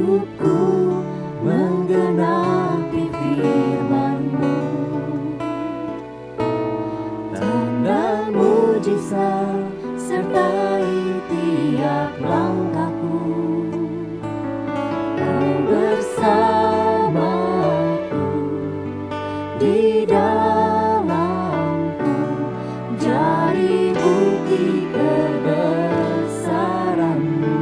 hidupku menggenapi firman-Mu. Tanda mujizat sertai tiap langkahku. Kau bersamaku di dalamku, jadi bukti kebesaran-Mu.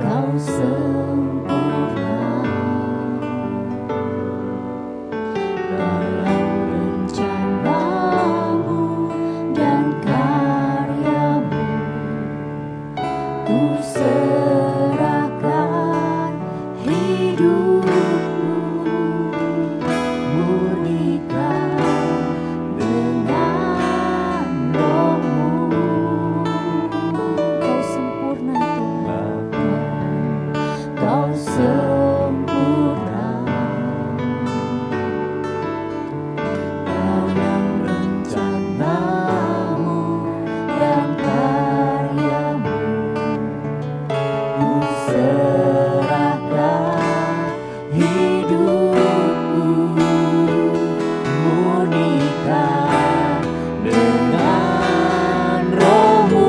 Kau sempurna dalam rencana-Mu dan karya-Mu. Ku serahkan hidupku, murnikan dengan Roh-Mu. Kau sempurna Tuhan, Kau sempurna dalam rencana-Mu dan karya-Mu. Ku serahkan hidupku, murnikan dengan Roh-Mu.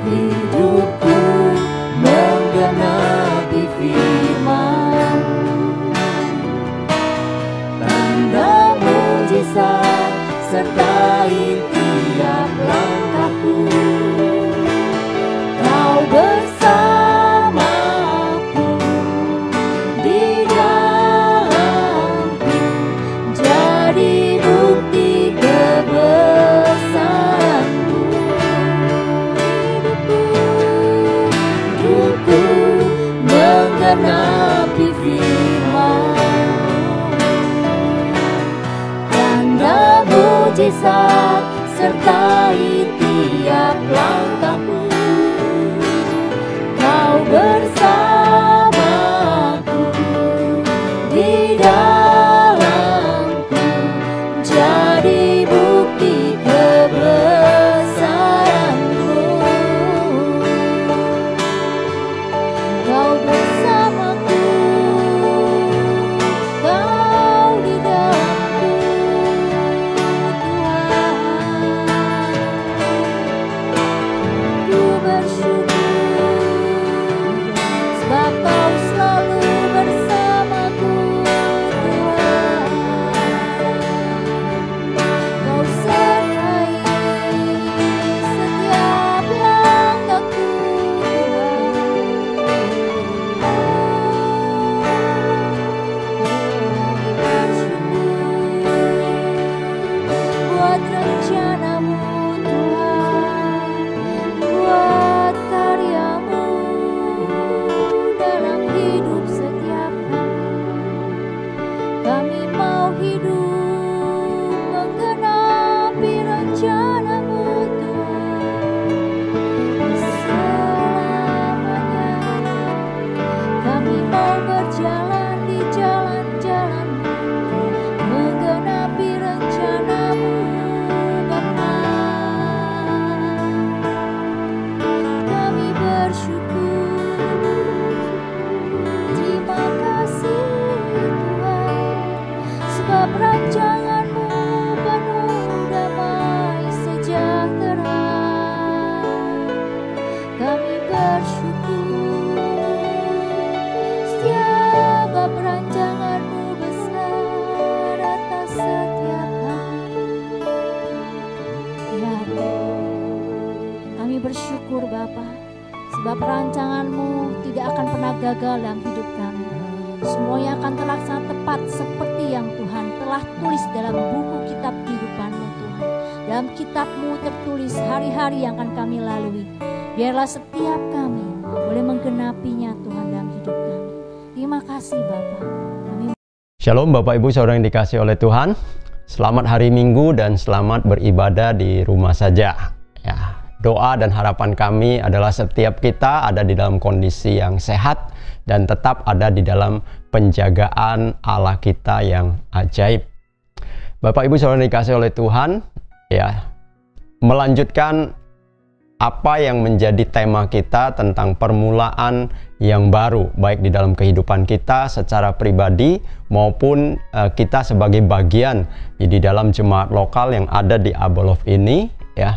Hidupku menggenapi firman-Mu. Tanda mujizat sertai tiap langkahku. Kau bersamaku di dalamku, jadi bukti kebesaran-Mu. Hidupku menggenapi firman-Mu. Tanda mujizat sertai tiap langkahku. Kau bersamaku di dalamku, jadi bukti kebesaran-Mu. Kau bersamaku, Kau di dalamku, Tuhan. Ku bersyukur sebab Kau selalu bersamaku, Tuhan. Kau sertai setiap langkahku, buat rencana-Mu, Tuhan, buat karya-Mu dalam hidup setiap kami. Kami mau hidup menggenapi rencana-Mu, Tuhan, selamanya. Kami mau berjalan di jalan-jalan-Mu, menggenapi rencana-Mu, Bapa. Kami bersyukur, terima kasih Tuhan, sebab rancangan-Mu penuh damai sejahtera. Kami bersyukur, sebab rancangan-Mu besar atas setiap kami. Ya, kami bersyukur Bapa, sebab rancangan-Mu tidak akan pernah gagal dalam hidup kami. Semuanya akan terlaksana tepat seperti yang Tuhan telah tulis dalam buku kitab kehidupan-Mu, Tuhan. Dalam kitab-Mu tertulis hari-hari yang akan kami lalui. Biarlah setiap kami boleh menggenapinya, Tuhan, dalam hidup kami. Terima kasih Bapa. Shalom Bapak Ibu Saudara yang dikasihi oleh Tuhan. Selamat hari Minggu dan selamat beribadah di rumah saja. Ya, doa dan harapan kami adalah setiap kita ada di dalam kondisi yang sehat dan tetap ada di dalam penjagaan Allah kita yang ajaib. Bapak Ibu saudara dikasih oleh Tuhan, ya, melanjutkan apa yang menjadi tema kita tentang permulaan yang baru, baik di dalam kehidupan kita secara pribadi maupun kita sebagai bagian di dalam jemaat lokal yang ada di Abolov ini, ya.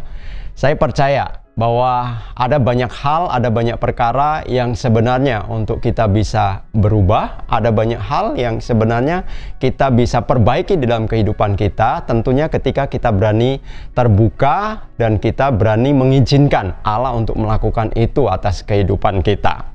Saya percaya bahwa ada banyak hal, ada banyak perkara yang sebenarnya untuk kita bisa berubah, ada banyak hal yang sebenarnya kita bisa perbaiki di dalam kehidupan kita, tentunya ketika kita berani terbuka dan kita berani mengizinkan Allah untuk melakukan itu atas kehidupan kita.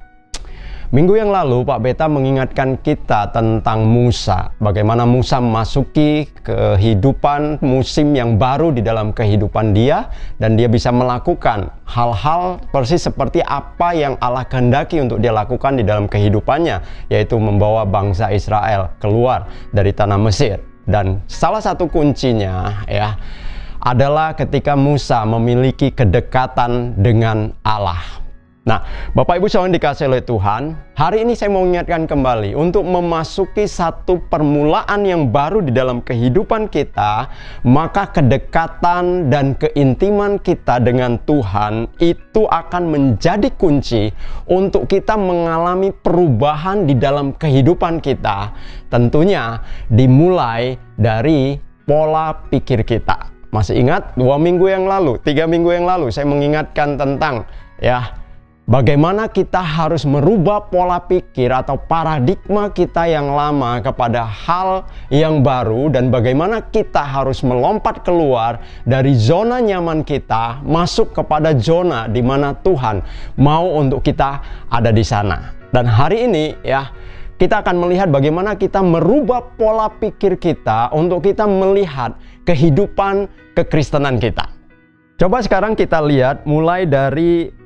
Minggu yang lalu Pak Beta mengingatkan kita tentang Musa, bagaimana Musa memasuki kehidupan musim yang baru di dalam kehidupan dia, dan dia bisa melakukan hal-hal persis seperti apa yang Allah kehendaki untuk dia lakukan di dalam kehidupannya, yaitu membawa bangsa Israel keluar dari tanah Mesir. Dan salah satu kuncinya, ya, adalah ketika Musa memiliki kedekatan dengan Allah. Nah, Bapak Ibu saudara dikasih oleh Tuhan, hari ini saya mau ingatkan kembali untuk memasuki satu permulaan yang baru di dalam kehidupan kita, maka kedekatan dan keintiman kita dengan Tuhan itu akan menjadi kunci untuk kita mengalami perubahan di dalam kehidupan kita. Tentunya dimulai dari pola pikir kita. Masih ingat 2 minggu yang lalu, 3 minggu yang lalu saya mengingatkan tentang, ya, bagaimana kita harus merubah pola pikir atau paradigma kita yang lama kepada hal yang baru, dan bagaimana kita harus melompat keluar dari zona nyaman kita, masuk kepada zona di mana Tuhan mau untuk kita ada di sana. Dan hari ini, ya, kita akan melihat bagaimana kita merubah pola pikir kita untuk kita melihat kehidupan kekristenan kita. Coba sekarang kita lihat mulai dari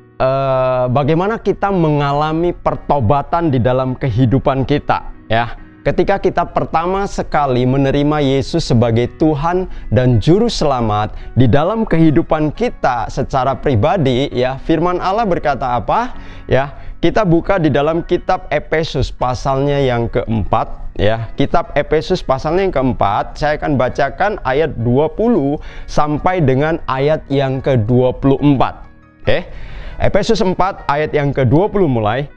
bagaimana kita mengalami pertobatan di dalam kehidupan kita, ya. Ketika kita pertama sekali menerima Yesus sebagai Tuhan dan Juru Selamat di dalam kehidupan kita secara pribadi, ya, firman Allah berkata apa? Ya, kita buka di dalam kitab Efesus pasalnya yang keempat, ya. Kitab Efesus pasalnya yang keempat, saya akan bacakan ayat 20 sampai dengan ayat yang ke-24. Oke. Efesus 4 ayat yang ke-20 mulai.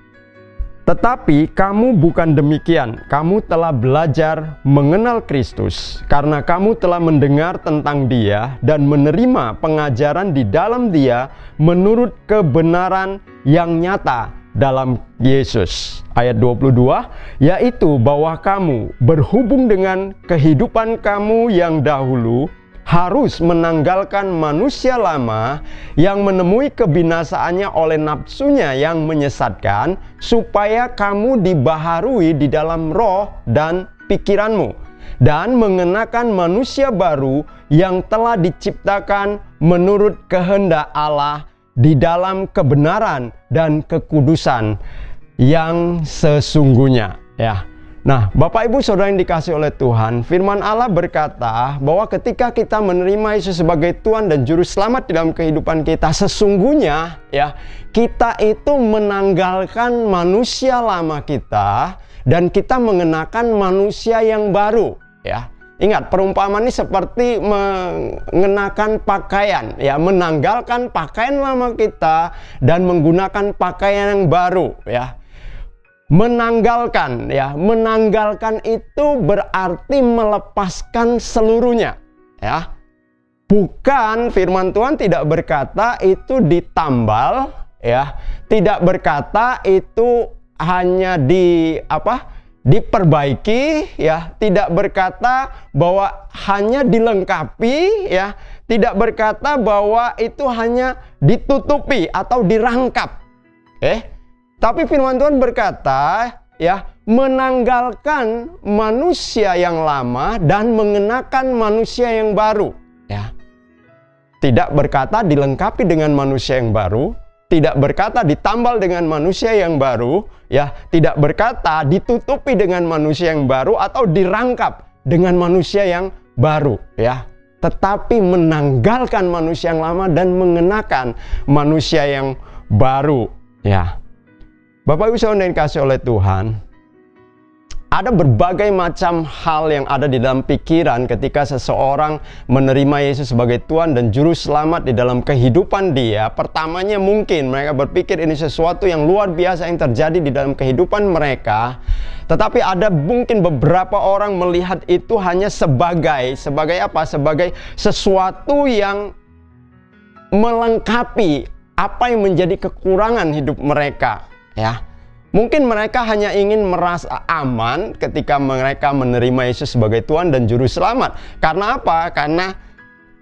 Tetapi kamu bukan demikian, kamu telah belajar mengenal Kristus, karena kamu telah mendengar tentang Dia dan menerima pengajaran di dalam Dia menurut kebenaran yang nyata dalam Yesus. Ayat 22, yaitu bahwa kamu berhubung dengan kehidupan kamu yang dahulu harus menanggalkan manusia lama yang menemui kebinasaannya oleh nafsunya yang menyesatkan, supaya kamu dibaharui di dalam roh dan pikiranmu, dan mengenakan manusia baru yang telah diciptakan menurut kehendak Allah di dalam kebenaran dan kekudusan yang sesungguhnya, ya. Nah, Bapak Ibu Saudara yang dikasih oleh Tuhan, firman Allah berkata bahwa ketika kita menerima Yesus sebagai Tuhan dan Juru Selamat di dalam kehidupan kita, sesungguhnya, ya, kita itu menanggalkan manusia lama kita dan kita mengenakan manusia yang baru, ya. Ingat, perumpamaan ini seperti mengenakan pakaian, ya, menanggalkan pakaian lama kita dan menggunakan pakaian yang baru, ya. Menanggalkan, ya, menanggalkan itu berarti melepaskan seluruhnya, ya. Bukan, firman Tuhan tidak berkata itu ditambal, ya. Tidak berkata itu hanya diperbaiki, ya. Tidak berkata bahwa hanya dilengkapi, ya. Tidak berkata bahwa itu hanya ditutupi atau dirangkap. Tapi firman Tuhan berkata, ya, menanggalkan manusia yang lama dan mengenakan manusia yang baru, ya. Tidak berkata dilengkapi dengan manusia yang baru, tidak berkata ditambal dengan manusia yang baru, ya, tidak berkata ditutupi dengan manusia yang baru atau dirangkap dengan manusia yang baru, ya. Tetapi menanggalkan manusia yang lama dan mengenakan manusia yang baru, ya. Bapak Ibu saudara yang dikasih oleh Tuhan, Ada berbagai macam hal yang ada di dalam pikiran ketika seseorang menerima Yesus sebagai Tuhan dan Juru Selamat di dalam kehidupan dia. Pertamanya mungkin mereka berpikir ini sesuatu yang luar biasa yang terjadi di dalam kehidupan mereka. Tetapi ada mungkin beberapa orang melihat itu hanya sebagai apa? Sebagai sesuatu yang melengkapi apa yang menjadi kekurangan hidup mereka, ya. Mungkin mereka hanya ingin merasa aman ketika mereka menerima Yesus sebagai Tuhan dan Juru Selamat. Karena apa? Karena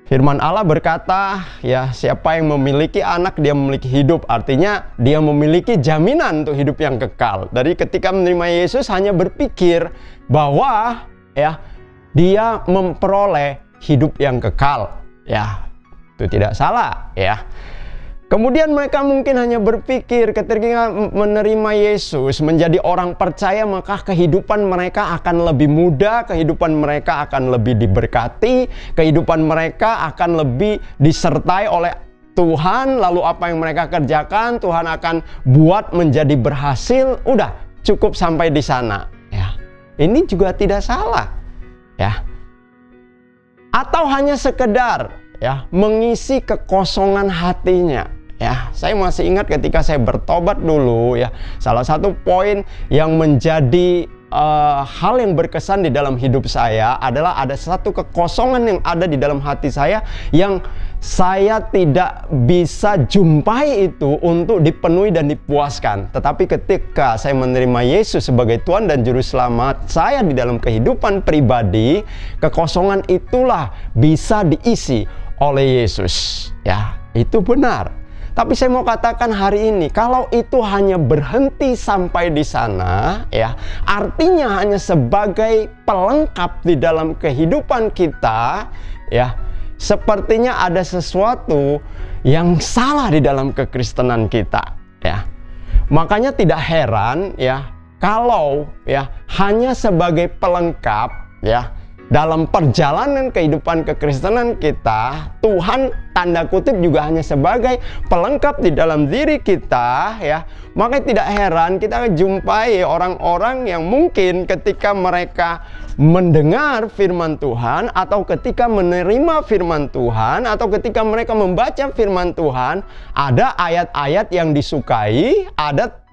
firman Allah berkata, ya, siapa yang memiliki anak, dia memiliki hidup. Artinya dia memiliki jaminan untuk hidup yang kekal. Dari ketika menerima Yesus hanya berpikir bahwa, ya, dia memperoleh hidup yang kekal. Ya, itu tidak salah, ya. Kemudian mereka mungkin hanya berpikir ketika menerima Yesus menjadi orang percaya, maka kehidupan mereka akan lebih mudah, kehidupan mereka akan lebih diberkati, kehidupan mereka akan lebih disertai oleh Tuhan. Lalu apa yang mereka kerjakan Tuhan akan buat menjadi berhasil. Udah cukup sampai di sana, ya. Ini juga tidak salah, ya. Atau hanya sekedar, ya, mengisi kekosongan hatinya. Ya, saya masih ingat ketika saya bertobat dulu, ya, salah satu poin yang menjadi hal yang berkesan di dalam hidup saya adalah ada satu kekosongan yang ada di dalam hati saya yang saya tidak bisa jumpai itu untuk dipenuhi dan dipuaskan. Tetapi ketika saya menerima Yesus sebagai Tuhan dan Juru Selamat saya di dalam kehidupan pribadi, kekosongan itulah bisa diisi oleh Yesus. Ya, itu benar. Tapi saya mau katakan hari ini, kalau itu hanya berhenti sampai di sana, ya, artinya hanya sebagai pelengkap di dalam kehidupan kita, ya, sepertinya ada sesuatu yang salah di dalam kekristenan kita, ya. Makanya tidak heran, ya, kalau, ya, hanya sebagai pelengkap, ya, dalam perjalanan kehidupan kekristenan kita, Tuhan tanda kutip juga hanya sebagai pelengkap di dalam diri kita, ya. Maka tidak heran kita jumpai orang-orang yang mungkin ketika mereka mendengar firman Tuhan, atau ketika menerima firman Tuhan, atau ketika mereka membaca firman Tuhan, ada ayat-ayat yang disukai, ada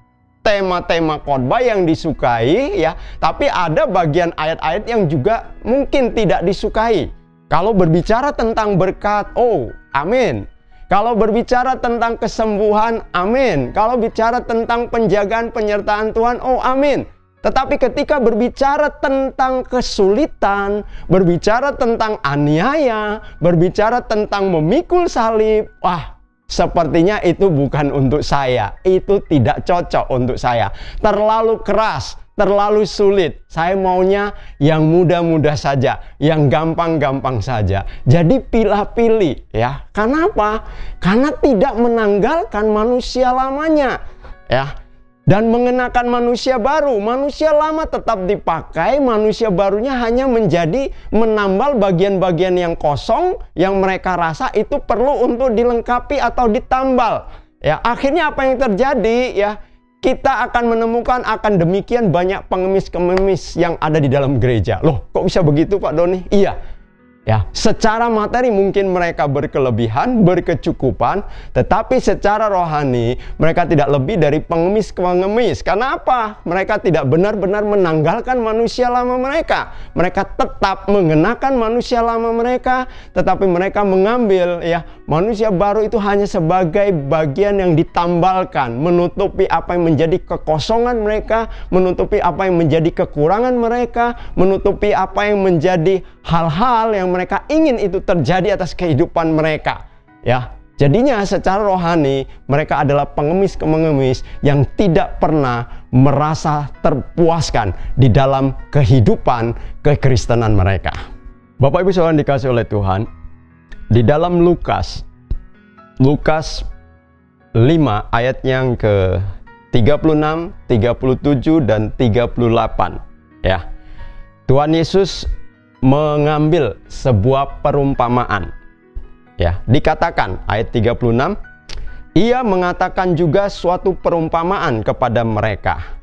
tema-tema khotbah yang disukai, ya, tapi ada bagian ayat-ayat yang juga mungkin tidak disukai. Kalau berbicara tentang berkat, oh, amin. Kalau berbicara tentang kesembuhan, amin. Kalau bicara tentang penjagaan penyertaan Tuhan, oh, amin. Tetapi ketika berbicara tentang kesulitan, berbicara tentang aniaya, berbicara tentang memikul salib, wah, sepertinya itu bukan untuk saya. Itu tidak cocok untuk saya. Terlalu keras, terlalu sulit. Saya maunya yang mudah-mudah saja, yang gampang-gampang saja. Jadi pilih-pilih, ya. Kenapa? Karena tidak menanggalkan manusia lamanya, ya, dan mengenakan manusia baru. Manusia lama tetap dipakai, manusia barunya hanya menjadi menambal bagian-bagian yang kosong yang mereka rasa itu perlu untuk dilengkapi atau ditambal. Ya, akhirnya apa yang terjadi, ya, kita akan menemukan akan demikian banyak pengemis-pengemis yang ada di dalam gereja. Loh, kok bisa begitu, Pak Doni? Iya. Ya, secara materi mungkin mereka berkelebihan, berkecukupan, tetapi secara rohani mereka tidak lebih dari pengemis-pengemis. Karena apa? Mereka tidak benar-benar menanggalkan manusia lama mereka. Mereka tetap mengenakan manusia lama mereka, tetapi mereka mengambil, ya, manusia baru itu hanya sebagai bagian yang ditambalkan, menutupi apa yang menjadi kekosongan mereka, menutupi apa yang menjadi kekurangan mereka, menutupi apa yang menjadi hal-hal yang mereka ingin itu terjadi atas kehidupan mereka, ya. Jadinya secara rohani mereka adalah pengemis-pengemis yang tidak pernah merasa terpuaskan di dalam kehidupan kekristenan mereka. Bapak Ibu Saudara dikasih oleh Tuhan, di dalam Lukas 5 ayat yang ke 36, 37 dan 38, ya. Tuhan Yesus mengambil sebuah perumpamaan, ya. Dikatakan ayat 36, ia mengatakan juga suatu perumpamaan kepada mereka.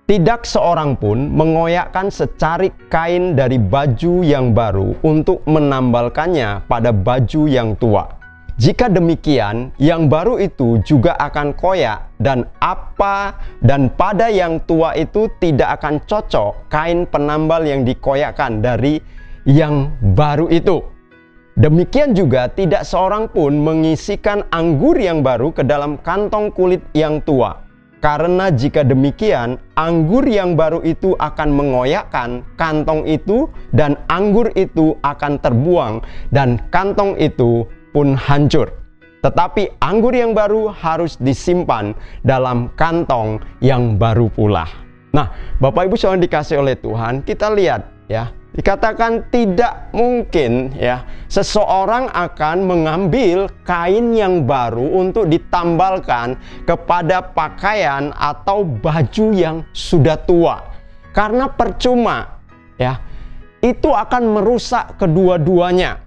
tidak seorang pun mengoyakkan secarik kain dari baju yang baru untuk menambalkannya pada baju yang tua. Jika demikian, yang baru itu juga akan koyak, dan pada yang tua itu tidak akan cocok kain penambal yang dikoyakkan dari yang baru itu. Demikian juga tidak seorang pun mengisikan anggur yang baru ke dalam kantong kulit yang tua. Karena jika demikian, anggur yang baru itu akan mengoyakkan kantong itu, dan anggur itu akan terbuang, dan kantong itu pun hancur. Tetapi anggur yang baru harus disimpan dalam kantong yang baru pula. Nah, Bapak Ibu Saudara dikasih oleh Tuhan, kita lihat ya, dikatakan tidak mungkin ya seseorang akan mengambil kain yang baru untuk ditambalkan kepada pakaian atau baju yang sudah tua. Karena percuma ya. Itu akan merusak kedua-duanya.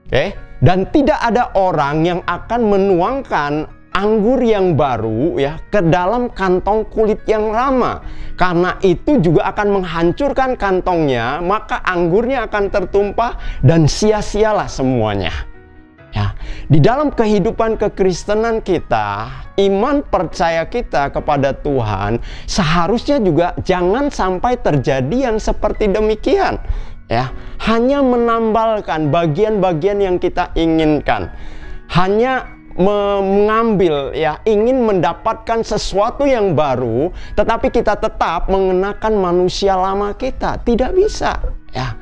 Oke? Dan tidak ada orang yang akan menuangkan anggur yang baru ya ke dalam kantong kulit yang lama, karena itu juga akan menghancurkan kantongnya, maka anggurnya akan tertumpah dan sia-sialah semuanya ya. Di dalam kehidupan kekristenan kita, iman percaya kita kepada Tuhan seharusnya juga jangan sampai terjadi yang seperti demikian ya, hanya menambalkan bagian-bagian yang kita inginkan, hanya mengambil ya, ingin mendapatkan sesuatu yang baru, tetapi kita tetap mengenakan manusia lama kita. Tidak bisa ya.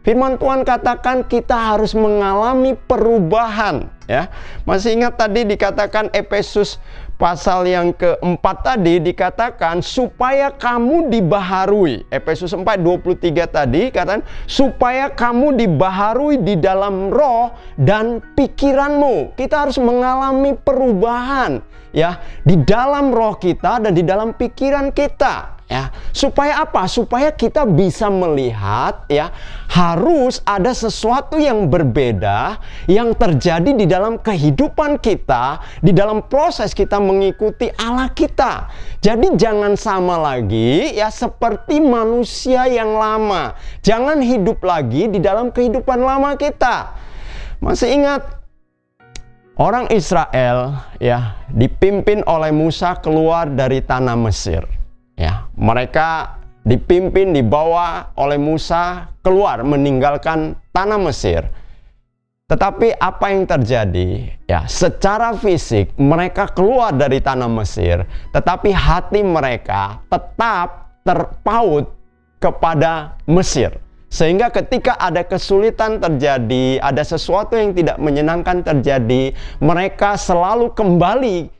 Firman Tuhan katakan kita harus mengalami perubahan ya. Masih ingat tadi dikatakan Efesus pasal yang keempat tadi, dikatakan supaya kamu dibaharui. Efesus 4:23 tadi katakan supaya kamu dibaharui di dalam roh dan pikiranmu. Kita harus mengalami perubahan ya di dalam roh kita dan di dalam pikiran kita. Ya, supaya apa? Supaya kita bisa melihat ya, harus ada sesuatu yang berbeda yang terjadi di dalam kehidupan kita, di dalam proses kita mengikuti Allah kita. Jadi jangan sama lagi ya seperti manusia yang lama. Jangan hidup lagi di dalam kehidupan lama kita. Masih ingat orang Israel ya dipimpin oleh Musa keluar dari tanah Mesir. Ya, mereka dipimpin, dibawa oleh Musa keluar meninggalkan tanah Mesir. Tetapi apa yang terjadi? Ya, secara fisik mereka keluar dari tanah Mesir, tetapi hati mereka tetap terpaut kepada Mesir. Sehingga ketika ada kesulitan terjadi, ada sesuatu yang tidak menyenangkan terjadi, mereka selalu kembali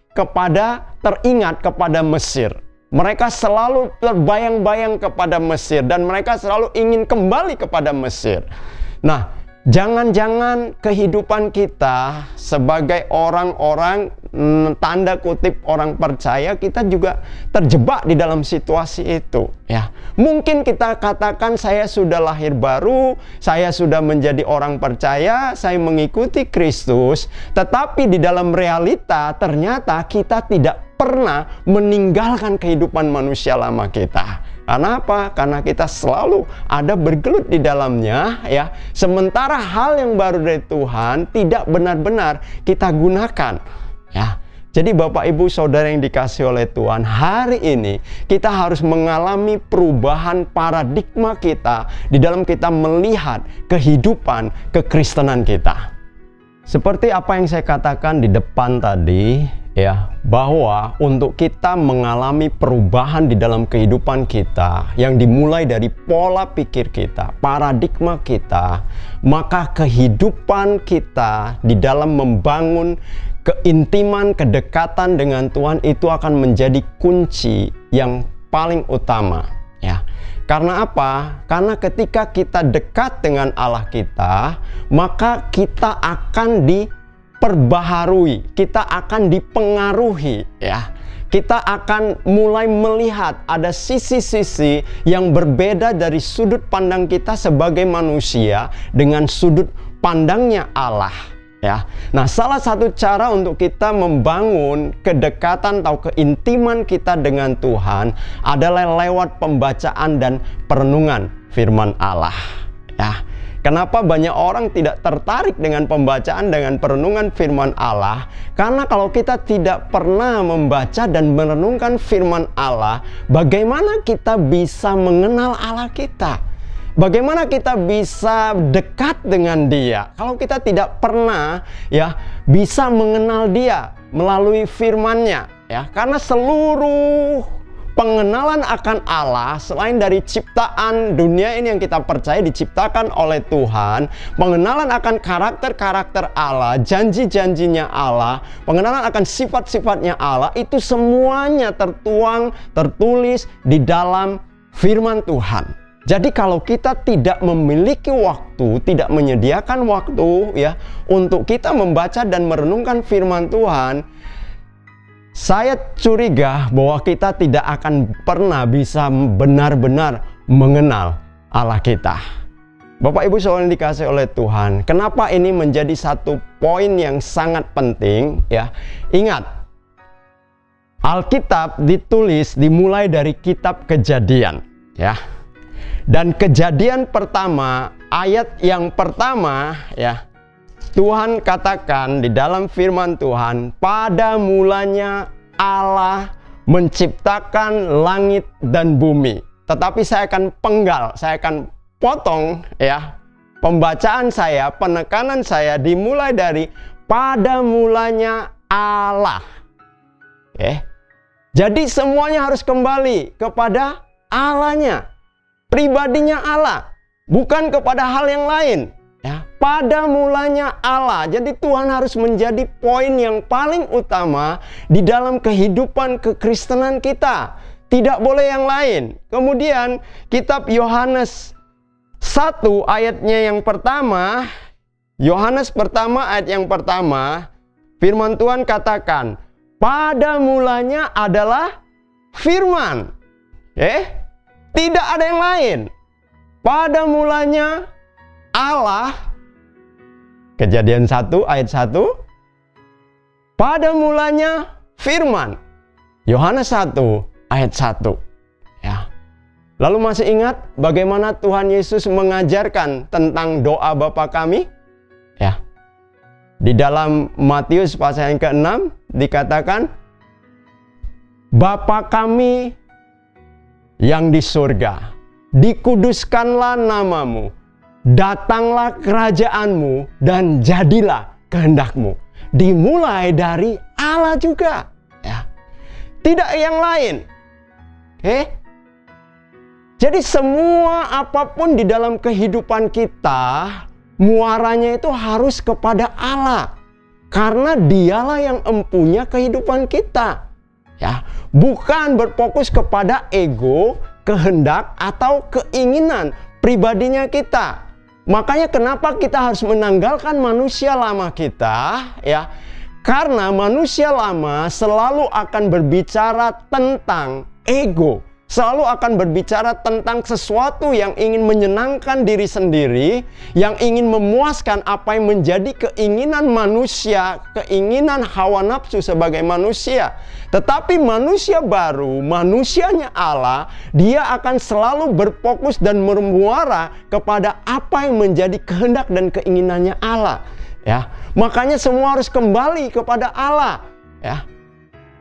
teringat kepada Mesir. Mereka selalu terbayang-bayang kepada Mesir dan mereka selalu ingin kembali kepada Mesir. Nah, jangan-jangan kehidupan kita sebagai orang-orang tanda kutip orang percaya, kita juga terjebak di dalam situasi itu ya. Mungkin kita katakan saya sudah lahir baru, saya sudah menjadi orang percaya, saya mengikuti Kristus, tetapi di dalam realita ternyata kita tidak pernah meninggalkan kehidupan manusia lama kita. Karena apa? Karena kita selalu ada bergelut di dalamnya ya. Sementara hal yang baru dari Tuhan tidak benar-benar kita gunakan ya. Jadi Bapak Ibu Saudara yang dikasihi oleh Tuhan, hari ini kita harus mengalami perubahan paradigma kita di dalam kita melihat kehidupan kekristenan kita. Seperti apa yang saya katakan di depan tadi ya, bahwa untuk kita mengalami perubahan di dalam kehidupan kita yang dimulai dari pola pikir kita, paradigma kita, maka kehidupan kita di dalam membangun keintiman, kedekatan dengan Tuhan itu akan menjadi kunci yang paling utama ya. Karena apa? Karena ketika kita dekat dengan Allah kita, maka kita akan diperbaharui, kita akan dipengaruhi ya. Kita akan mulai melihat ada sisi-sisi yang berbeda dari sudut pandang kita sebagai manusia dengan sudut pandangnya Allah Ya. Nah, salah satu cara untuk kita membangun kedekatan atau keintiman kita dengan Tuhan adalah lewat pembacaan dan perenungan firman Allah. Ya. Kenapa banyak orang tidak tertarik dengan pembacaan dengan perenungan firman Allah? Karena kalau kita tidak pernah membaca dan merenungkan firman Allah, bagaimana kita bisa mengenal Allah kita? Bagaimana kita bisa dekat dengan Dia kalau kita tidak pernah bisa mengenal Dia melalui firman-Nya, ya? Karena seluruh pengenalan akan Allah selain dari ciptaan dunia ini yang kita percaya diciptakan oleh Tuhan, pengenalan akan karakter-karakter Allah, janji-janjinya Allah, pengenalan akan sifat-sifatnya Allah, itu semuanya tertulis di dalam firman Tuhan. Jadi kalau kita tidak memiliki waktu, tidak menyediakan waktu untuk kita membaca dan merenungkan firman Tuhan, saya curiga bahwa kita tidak akan pernah bisa benar-benar mengenal Allah kita. Bapak Ibu saudara yang dikasihi oleh Tuhan, kenapa ini menjadi satu poin yang sangat penting ya? Ingat, Alkitab dimulai dari kitab Kejadian ya. Dan Kejadian pertama, ayat yang pertama ya, Tuhan katakan di dalam firman Tuhan, pada mulanya Allah menciptakan langit dan bumi. Tetapi saya akan penggal, saya akan potong ya pembacaan saya, penekanan saya dimulai dari pada mulanya Allah. Jadi semuanya harus kembali kepada Allahnya, pribadinya Allah, bukan kepada hal yang lain. Ya, pada mulanya Allah. Jadi Tuhan harus menjadi poin yang paling utama di dalam kehidupan kekristenan kita. Tidak boleh yang lain. Kemudian kitab Yohanes 1 ayatnya yang pertama, Yohanes pertama ayat yang pertama, firman Tuhan katakan, pada mulanya adalah firman. Tidak ada yang lain. Pada mulanya Allah, Kejadian 1 ayat 1, pada mulanya firman, Yohanes 1 ayat 1 ya. Lalu masih ingat bagaimana Tuhan Yesus mengajarkan tentang doa Bapa kami? Ya. Di dalam Matius pasal yang ke-6 dikatakan, Bapa kami yang di surga, dikuduskanlah namamu, datanglah kerajaanmu, dan jadilah kehendakmu. Dimulai dari Allah juga ya. Tidak yang lain. Jadi semua apapun di dalam kehidupan kita, muaranya itu harus kepada Allah. Karena dialah yang empunya kehidupan kita. Ya, bukan berfokus kepada ego, kehendak atau keinginan pribadinya kita. Makanya kenapa kita harus menanggalkan manusia lama kita ya? Karena manusia lama selalu akan berbicara tentang ego, selalu akan berbicara tentang sesuatu yang ingin menyenangkan diri sendiri, yang ingin memuaskan apa yang menjadi keinginan manusia, keinginan hawa nafsu sebagai manusia. Tetapi manusia baru, manusianya Allah, dia akan selalu berfokus dan bermuara kepada apa yang menjadi kehendak dan keinginannya Allah. Ya, makanya semua harus kembali kepada Allah. Ya.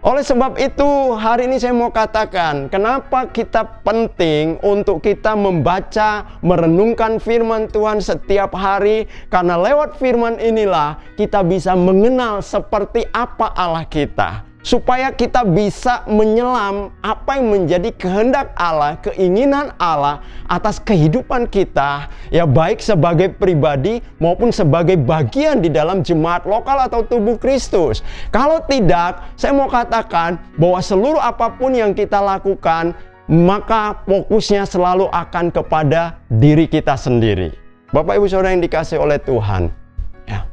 Oleh sebab itu, hari ini saya mau katakan, kenapa kita penting untuk kita membaca, merenungkan firman Tuhan setiap hari. Karena lewat firman inilah kita bisa mengenal seperti apa Allah kita. Supaya kita bisa menyelam apa yang menjadi kehendak Allah, keinginan Allah atas kehidupan kita, ya baik sebagai pribadi maupun sebagai bagian di dalam jemaat lokal atau tubuh Kristus. Kalau tidak, saya mau katakan bahwa seluruh apapun yang kita lakukan, maka fokusnya selalu akan kepada diri kita sendiri. Bapak Ibu Saudara yang dikasihi oleh Tuhan, ya.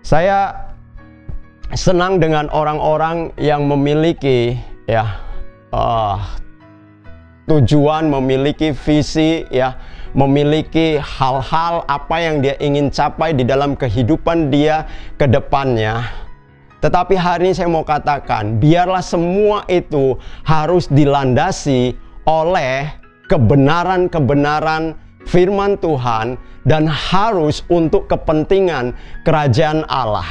Saya senang dengan orang-orang yang memiliki tujuan, memiliki visi, ya, memiliki hal-hal apa yang dia ingin capai di dalam kehidupan dia ke depannya. Tetapi hari ini saya mau katakan, biarlah semua itu harus dilandasi oleh kebenaran-kebenaran firman Tuhan dan harus untuk kepentingan kerajaan Allah.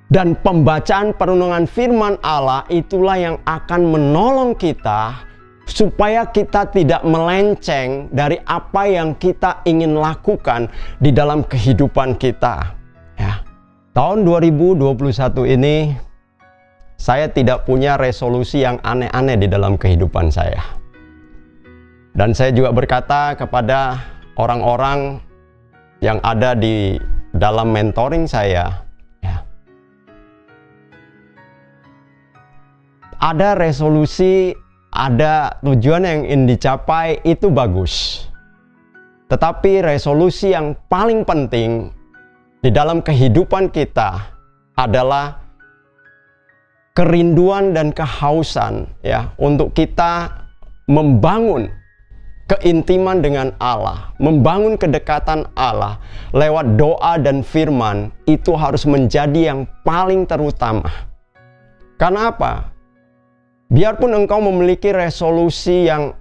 Dan pembacaan perenungan firman Allah itulah yang akan menolong kita supaya kita tidak melenceng dari apa yang kita ingin lakukan di dalam kehidupan kita. Ya. Tahun 2021 ini saya tidak punya resolusi yang aneh-aneh di dalam kehidupan saya. Dan saya juga berkata kepada orang-orang yang ada di dalam mentoring saya, ya, ada resolusi, ada tujuan yang ingin dicapai, itu bagus. Tetapi resolusi yang paling penting di dalam kehidupan kita adalah kerinduan dan kehausan, ya, untuk kita membangun keintiman dengan Allah, membangun kedekatan Allah lewat doa dan firman. Itu harus menjadi yang paling terutama. Karena apa? Biarpun engkau memiliki resolusi yang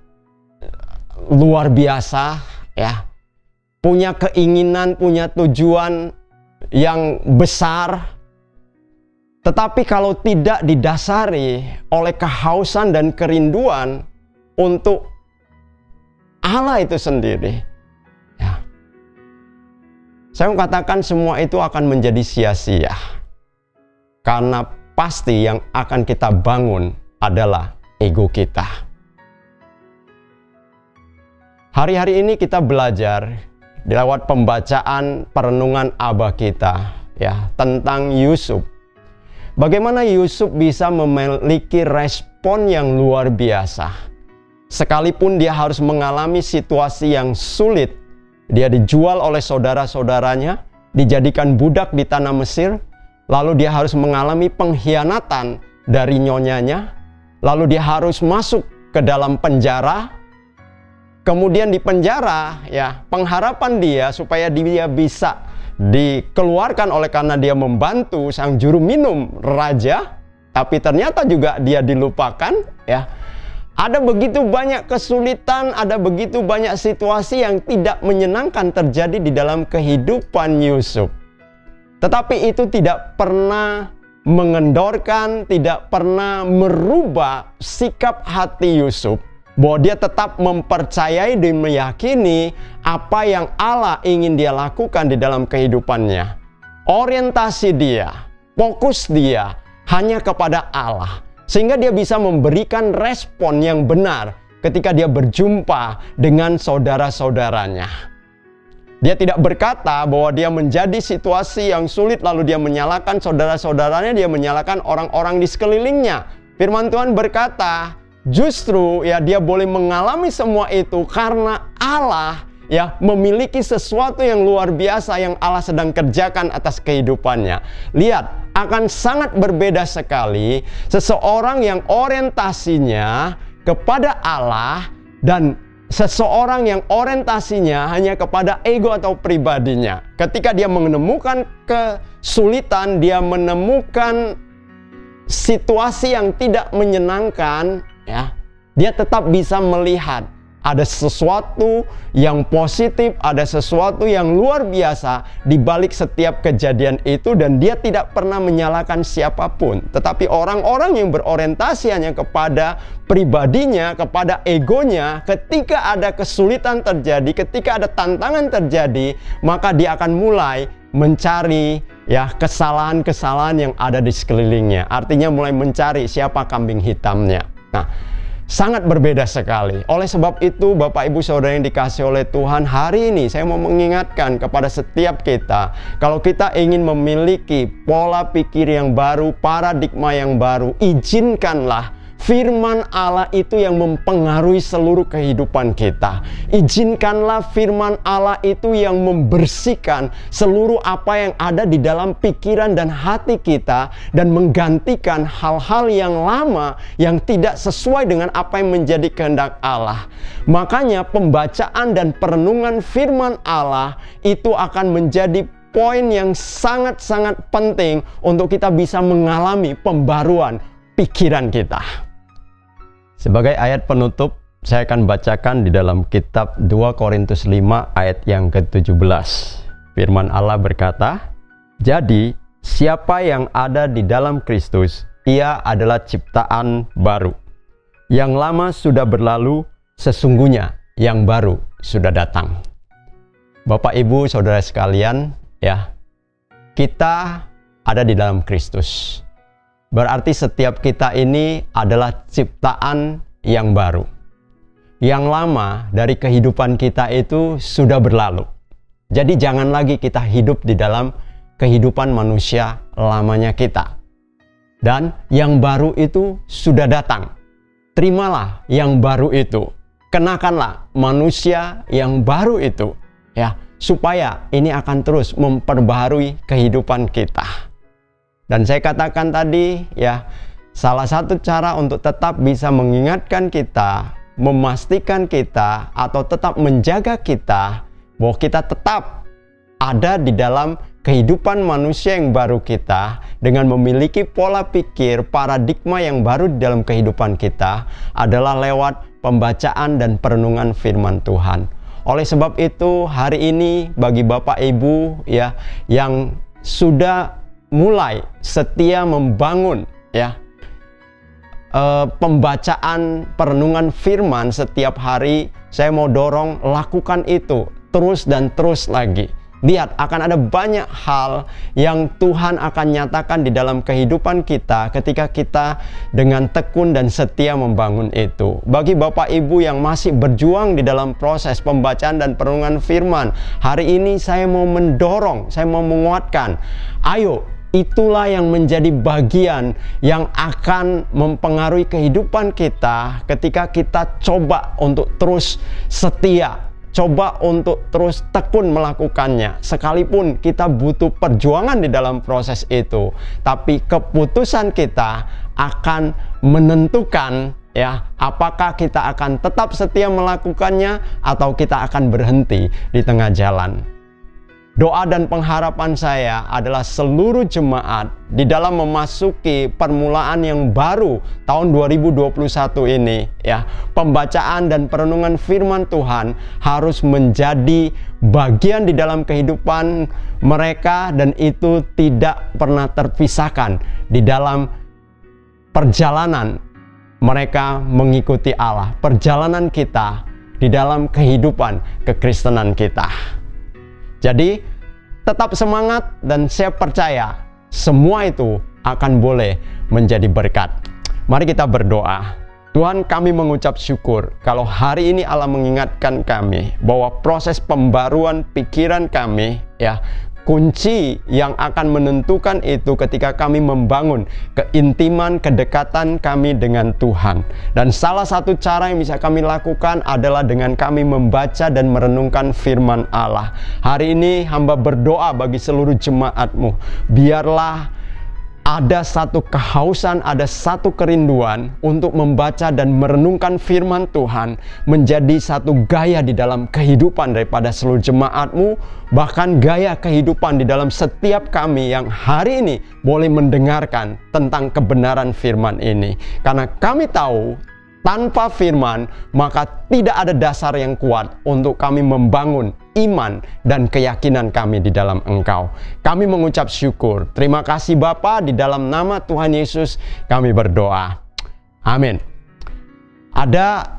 luar biasa, ya, punya keinginan, punya tujuan yang besar, tetapi kalau tidak didasari oleh kehausan dan kerinduan untuk Allah itu sendiri, ya, saya mau katakan semua itu akan menjadi sia-sia. Karena pasti yang akan kita bangun adalah ego kita. Hari-hari ini kita belajar lewat pembacaan perenungan Abah kita, ya, tentang Yusuf. Bagaimana Yusuf bisa memiliki respon yang luar biasa. Sekalipun dia harus mengalami situasi yang sulit, dia dijual oleh saudara-saudaranya, dijadikan budak di tanah Mesir, lalu dia harus mengalami pengkhianatan dari nyonyanya, lalu dia harus masuk ke dalam penjara. Kemudian di penjara, ya, pengharapan dia supaya dia bisa dikeluarkan oleh karena dia membantu sang juru minum raja, tapi ternyata juga dia dilupakan, ya. Ada begitu banyak kesulitan, ada begitu banyak situasi yang tidak menyenangkan terjadi di dalam kehidupan Yusuf. Tetapi itu tidak pernah mengendorkan, tidak pernah merubah sikap hati Yusuf, bahwa dia tetap mempercayai dan meyakini apa yang Allah ingin dia lakukan di dalam kehidupannya. Orientasi dia, fokus dia hanya kepada Allah. Sehingga dia bisa memberikan respon yang benar ketika dia berjumpa dengan saudara-saudaranya. Dia tidak berkata bahwa dia menjadi situasi yang sulit lalu dia menyalahkan saudara-saudaranya, dia menyalahkan orang-orang di sekelilingnya. Firman Tuhan berkata, justru, ya, dia boleh mengalami semua itu karena Allah, ya, memiliki sesuatu yang luar biasa yang Allah sedang kerjakan atas kehidupannya. Lihat, akan sangat berbeda sekali seseorang yang orientasinya kepada Allah dan seseorang yang orientasinya hanya kepada ego atau pribadinya. Ketika dia menemukan kesulitan, dia menemukan situasi yang tidak menyenangkan, ya, dia tetap bisa melihat ada sesuatu yang positif, ada sesuatu yang luar biasa di balik setiap kejadian itu, dan dia tidak pernah menyalahkan siapapun. Tetapi orang-orang yang berorientasi hanya kepada pribadinya, kepada egonya, ketika ada kesulitan terjadi, ketika ada tantangan terjadi, maka dia akan mulai mencari, ya, kesalahan-kesalahan yang ada di sekelilingnya. Artinya mulai mencari siapa kambing hitamnya. Nah, sangat berbeda sekali. Oleh sebab itu, Bapak Ibu Saudara yang dikasihi oleh Tuhan, hari ini saya mau mengingatkan kepada setiap kita, kalau kita ingin memiliki pola pikir yang baru, paradigma yang baru, izinkanlah firman Allah itu yang mempengaruhi seluruh kehidupan kita. Izinkanlah firman Allah itu yang membersihkan seluruh apa yang ada di dalam pikiran dan hati kita, dan menggantikan hal-hal yang lama yang tidak sesuai dengan apa yang menjadi kehendak Allah. Makanya pembacaan dan perenungan firman Allah itu akan menjadi poin yang sangat-sangat penting untuk kita bisa mengalami pembaruan pikiran kita. Sebagai ayat penutup, saya akan bacakan di dalam kitab 2 Korintus 5 ayat yang ke-17. Firman Allah berkata, "Jadi, siapa yang ada di dalam Kristus, ia adalah ciptaan baru. Yang lama sudah berlalu, sesungguhnya yang baru sudah datang." Bapak, Ibu, Saudara sekalian, ya, kita ada di dalam Kristus. Berarti setiap kita ini adalah ciptaan yang baru. Yang lama dari kehidupan kita itu sudah berlalu. Jadi jangan lagi kita hidup di dalam kehidupan manusia lamanya kita. Dan yang baru itu sudah datang. Terimalah yang baru itu. Kenakanlah manusia yang baru itu, ya, supaya ini akan terus memperbaharui kehidupan kita. Dan saya katakan tadi, ya, salah satu cara untuk tetap bisa mengingatkan kita, memastikan kita, atau tetap menjaga kita bahwa kita tetap ada di dalam kehidupan manusia yang baru kita, dengan memiliki pola pikir, paradigma yang baru di dalam kehidupan kita, adalah lewat pembacaan dan perenungan firman Tuhan. Oleh sebab itu, hari ini bagi Bapak Ibu, ya, yang sudah mulai setia membangun, ya, pembacaan perenungan firman setiap hari, saya mau dorong, lakukan itu terus dan terus lagi. Lihat, akan ada banyak hal yang Tuhan akan nyatakan di dalam kehidupan kita ketika kita dengan tekun dan setia membangun itu. Bagi Bapak Ibu yang masih berjuang di dalam proses pembacaan dan perenungan firman, hari ini saya mau mendorong, saya mau menguatkan, ayo, itulah yang menjadi bagian yang akan mempengaruhi kehidupan kita ketika kita coba untuk terus setia, coba untuk terus tekun melakukannya. Sekalipun kita butuh perjuangan di dalam proses itu, tapi keputusan kita akan menentukan, ya, apakah kita akan tetap setia melakukannya atau kita akan berhenti di tengah jalan. Doa dan pengharapan saya adalah seluruh jemaat di dalam memasuki permulaan yang baru tahun 2021 ini, ya, pembacaan dan perenungan firman Tuhan harus menjadi bagian di dalam kehidupan mereka, dan itu tidak pernah terpisahkan di dalam perjalanan mereka mengikuti Allah, perjalanan kita di dalam kehidupan kekristenan kita. Jadi tetap semangat, dan saya percaya semua itu akan boleh menjadi berkat. Mari kita berdoa. Tuhan, kami mengucap syukur kalau hari ini Allah mengingatkan kami bahwa proses pembaruan pikiran kami, ya, kunci yang akan menentukan itu ketika kami membangun keintiman, kedekatan kami dengan Tuhan. Dan salah satu cara yang bisa kami lakukan adalah dengan kami membaca dan merenungkan firman Allah. Hari ini hamba berdoa bagi seluruh jemaat-Mu, biarlah ada satu kehausan, ada satu kerinduan untuk membaca dan merenungkan firman Tuhan menjadi satu gaya di dalam kehidupan daripada seluruh jemaat-Mu, bahkan gaya kehidupan di dalam setiap kami yang hari ini boleh mendengarkan tentang kebenaran firman ini. Karena kami tahu tanpa firman maka tidak ada dasar yang kuat untuk kami membangun iman dan keyakinan kami di dalam Engkau. Kami mengucap syukur. Terima kasih Bapa, di dalam nama Tuhan Yesus kami berdoa. Amin. Ada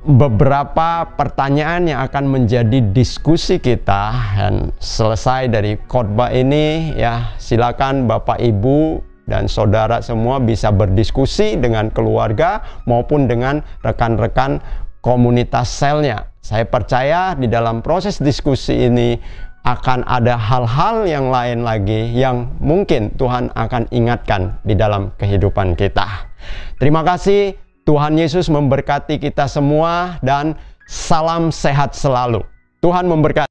beberapa pertanyaan yang akan menjadi diskusi kita, dan selesai dari khotbah ini, ya, silakan Bapak Ibu dan saudara semua bisa berdiskusi dengan keluarga maupun dengan rekan-rekan komunitas selnya. Saya percaya di dalam proses diskusi ini akan ada hal-hal yang lain lagi yang mungkin Tuhan akan ingatkan di dalam kehidupan kita. Terima kasih, Tuhan Yesus memberkati kita semua dan salam sehat selalu. Tuhan memberkati.